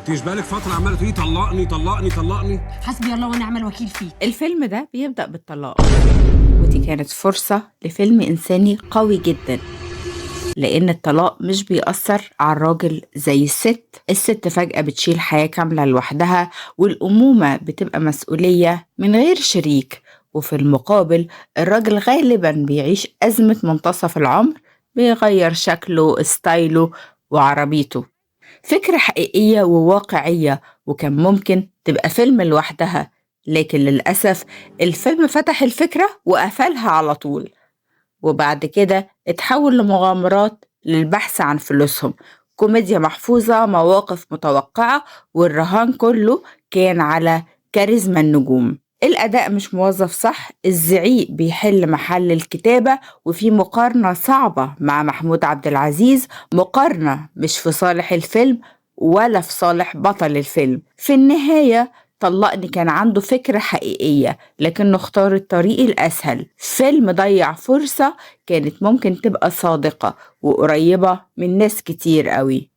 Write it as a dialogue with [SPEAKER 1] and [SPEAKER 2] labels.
[SPEAKER 1] انتيش بالك فتره عماله تقولي طلقني طلقني طلقني.
[SPEAKER 2] حسبي الله ونعم الوكيل فيه.
[SPEAKER 3] الفيلم ده بيبدأ بالطلاق، ودي كانت فرصة لفيلم إنساني قوي جدا، لأن الطلاق مش بيأثر على الراجل زي الست فجأة بتشيل حياة كاملة لوحدها، والأمومة بتبقى مسؤولية من غير شريك. وفي المقابل الراجل غالبا بيعيش أزمة منتصف العمر، بيغير شكله، ستايله، وعربيته. فكرة حقيقية وواقعية، وكان ممكن تبقى فيلم لوحدها، لكن للأسف الفيلم فتح الفكرة وقفلها على طول، وبعد كده اتحول لمغامرات للبحث عن فلوسهم، كوميديا محفوظة، مواقف متوقعة، والرهان كله كان على كاريزما النجوم. الأداء مش موظف صح، الزعيق بيحل محل الكتابة، وفي مقارنة صعبة مع محمود عبد العزيز، مقارنة مش في صالح الفيلم ولا في صالح بطل الفيلم. في النهاية طلقني كان عنده فكرة حقيقية، لكنه اختار الطريق الأسهل. فيلم ضيع فرصة كانت ممكن تبقى صادقة وقريبة من ناس كتير قوي.